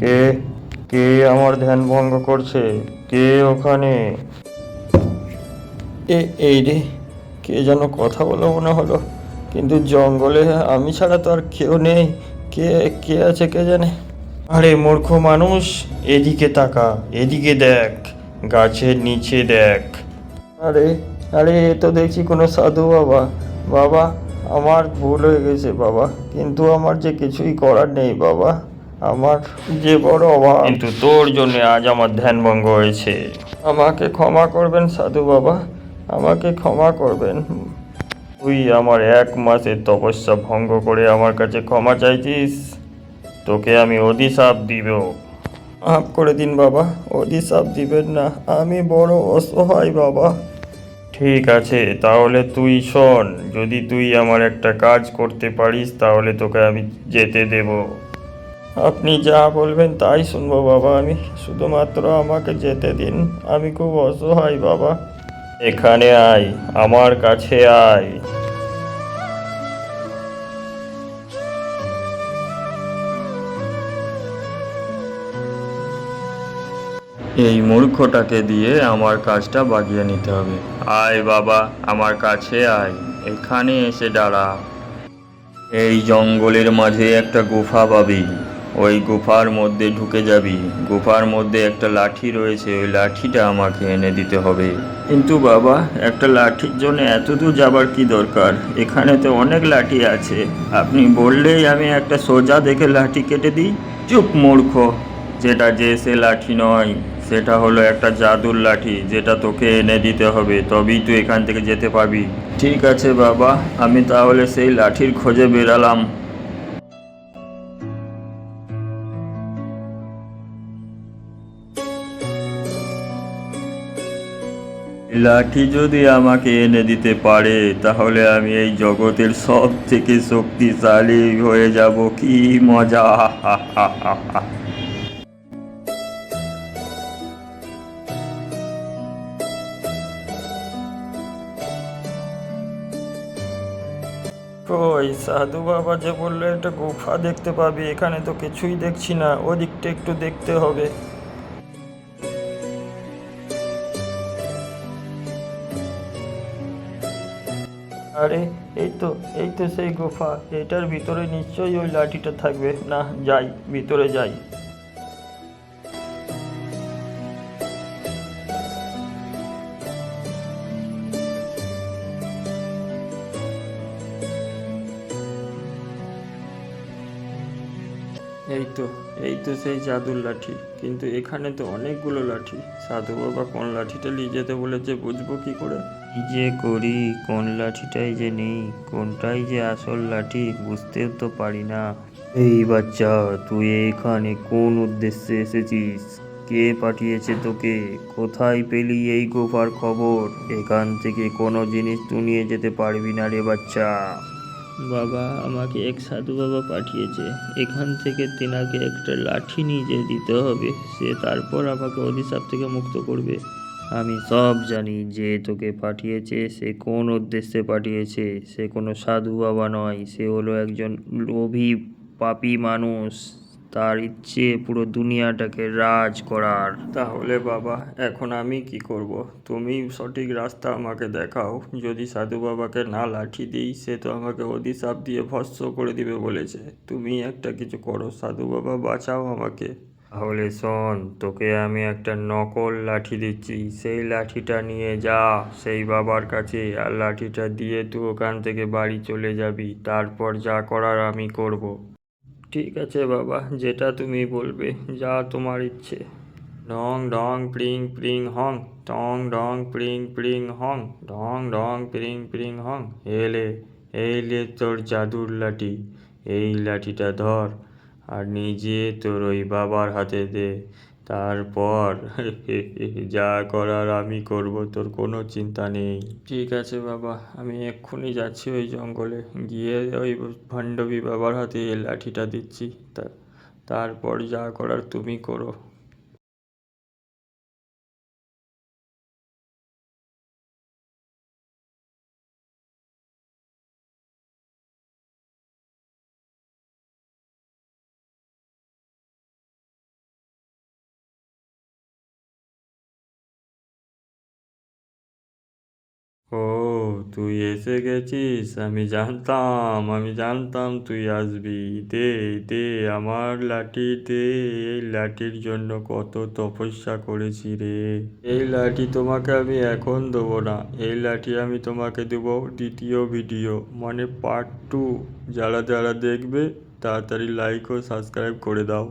কে কে আমার ধ্যান ভঙ্গ করছে? কে ওখানে? এই রে, কে যেন কথা বলে মনে হলো, কিন্তু জঙ্গলে আমি ছাড়া তো আর কেউ নেই। কে কে আছে কে জানে? আরে মূর্খ মানুষ, এদিকে তাকা, এদিকে দেখ, গাছের নিচে দেখ। আরে আরে, এ তো দেখছি কোনো সাধু বাবা। বাবা, আমার ভুল হয়ে গেছে বাবা, কিন্তু আমার যে কিছুই করার নেই বাবা। আমার যে বড় অভাব, কিন্তু তোর জন্য আজ আমার ধ্যান ভঙ্গ হয়েছে। আমাকে ক্ষমা করবেন সাধু বাবা, আমাকে ক্ষমা করবেন। তুই আমার 1 মাসের তপস্যা ভঙ্গ করে আমার কাছে ক্ষমা চাইছিস? তোকে আমি অভিশাপ দিব। মাফ করে দিন বাবা, অভিশাপ দিবেন না, আমি বড় অসহায় বাবা। ঠিক আছে, তাহলে তুই শোন, যদি তুই আমার একটা কাজ করতে পারিস তাহলে তোকে আমি যেতে দেব। আপনি যা বলবেন তাই শুনবো বাবা, আমি শুধুমাত্র আমাকে যেতে দিন, আমি খুব অসহায় বাবা। এখানে আয়, আমার কাছে আয়। এই মূর্খটাকে দিয়ে আমার কাজটা বাগিয়ে নিতে হবে। আয় বাবা, আমার কাছে আয়, এখানে এসে দাঁড়া। এই জঙ্গলের মাঝে একটা গুফা পাবি, ওই গুফার মধ্যে ঢুকে যাবি। গুফার মধ্যে একটা লাঠি রয়েছে, ওই লাঠিটা আমাকে এনে দিতে হবে। কিন্তু বাবা, একটা লাঠির জন্য এত দূর যাবার কি দরকার? এখানে তো অনেক লাঠি আছে, আপনি বললেই আমি একটা সোজা দেখে লাঠি কেটে দিই। চুপ মূর্খ, যে সে লাঠি নয়, সেটা হলো একটা জাদুর লাঠি, যেটা তোকে এনে দিতে হবে, তবেই তুই এখান থেকে যেতে পারবি। ঠিক আছে বাবা, আমি তাহলে সেই লাঠির খোঁজে বেরালাম। লাঠি যদি আমাকে এনে দিতে পারে তাহলে আমি এই জগতের সব থেকে শক্তিশালী হয়ে যাব, কি মজা! ওই সাধু বাবা যে বললো একটা গুফা দেখতে পাবি, এখানে তো কিছুই দেখছি না, ওদিকটা একটু দেখতে হবে। আরে, এই তো সেই গুফা, এটার ভিতরে নিশ্চয়ই ওই লাঠিটা থাকবে। না, যাই, ভিতরে যাই। এই তো এই তো সেই জাদুর লাঠি, কিন্তু এখানে তো অনেকগুলো লাঠি। সাধু বাবা কোন লাঠিটা নিয়ে যেতে বলেছে, বুঝবো কি করে? কি যে করি, কোন লাঠিটাই যে নেই, কোনটাই যে আসল লাঠি বুঝতেও তো পারি না। এই বাচ্চা, তুই এখানে কোন উদ্দেশ্যে এসেছিস? কে পাঠিয়েছে তোকে? কোথায় পেলি এই গুফার খবর? এখান থেকে কোনো জিনিস তুই নিয়ে যেতে পারবি না রে বাচ্চা। বাবা, আমাকে এক সাধু বাবা পাঠিয়েছে, এখান থেকে তেনাকে একটা লাঠি নিয়ে দিতে হবে, সে তারপর আমাকে অভিশাপ থেকে মুক্ত করবে। আমি সব জানি যে তোকে পাঠিয়েছে, সে কোন উদ্দেশ্যে পাঠিয়েছে। সে কোনো সাধু বাবা নয়, সে হলো একজন লোভী পাপী মানুষ। তার ইচ্ছে পুরো দুনিয়াটাকে রাজ করার। তাহলে বাবা, এখন আমি কি করব? তুমি সঠিক রাস্তা আমাকে দেখাও। যদি সাধু বাবাকে না লাঠি দিই, সে তো আমাকে অভিশাপ দিয়ে ভস্ম করে দিবে বলেছে। তুমি একটা কিছু করো, সাধু বাবা বাঁচাও আমাকে। তাহলে শোন, তোকে আমি একটা নকল লাঠি দিচ্ছি, সেই লাঠিটা নিয়ে যা সেই বাবার কাছে, আর লাঠিটা দিয়ে তুই ওখান থেকে বাড়ি চলে যাবি, তারপর যা করার আমি করব। ঠিক আছে বাবা, যেটা তুমি বলবে, যা তোমার ইচ্ছে। ডং ডং প্রিং প্রিং হং, টং ডং প্রিং প্রিং হং, ডং ডং প্রিং প্রিং হং। এলে, এই লে তোর জাদুর লাঠি, এই লাঠিটা ধর, আর নিজে তোর ওই বাবার হাতে দে। তারপর যা করার আমি করব, তোর কোনো চিন্তা নেই। ঠিক আছে বাবা, আমি এক্ষুনি যাচ্ছি ওই জঙ্গলে, গিয়ে ওই ভণ্ডবী বাবার হাতে এই লাঠিটা দিচ্ছি। তা তারপর যা করার তুমি করো। ও, তুই এসে গেছিস। আমি জানতাম তুই আসবি। দে দে আমার লাঠি দে। এই লাঠির জন্য কত তপস্যা করেছি রে। এই লাঠি তোমাকে আমি এখন দেবো না, এই লাঠি আমি তোমাকে দেবো দ্বিতীয় ভিডিও, মানে পার্ট 2। যারা যারা দেখবে তাড়াতাড়ি লাইক ও সাবস্ক্রাইব করে দাও।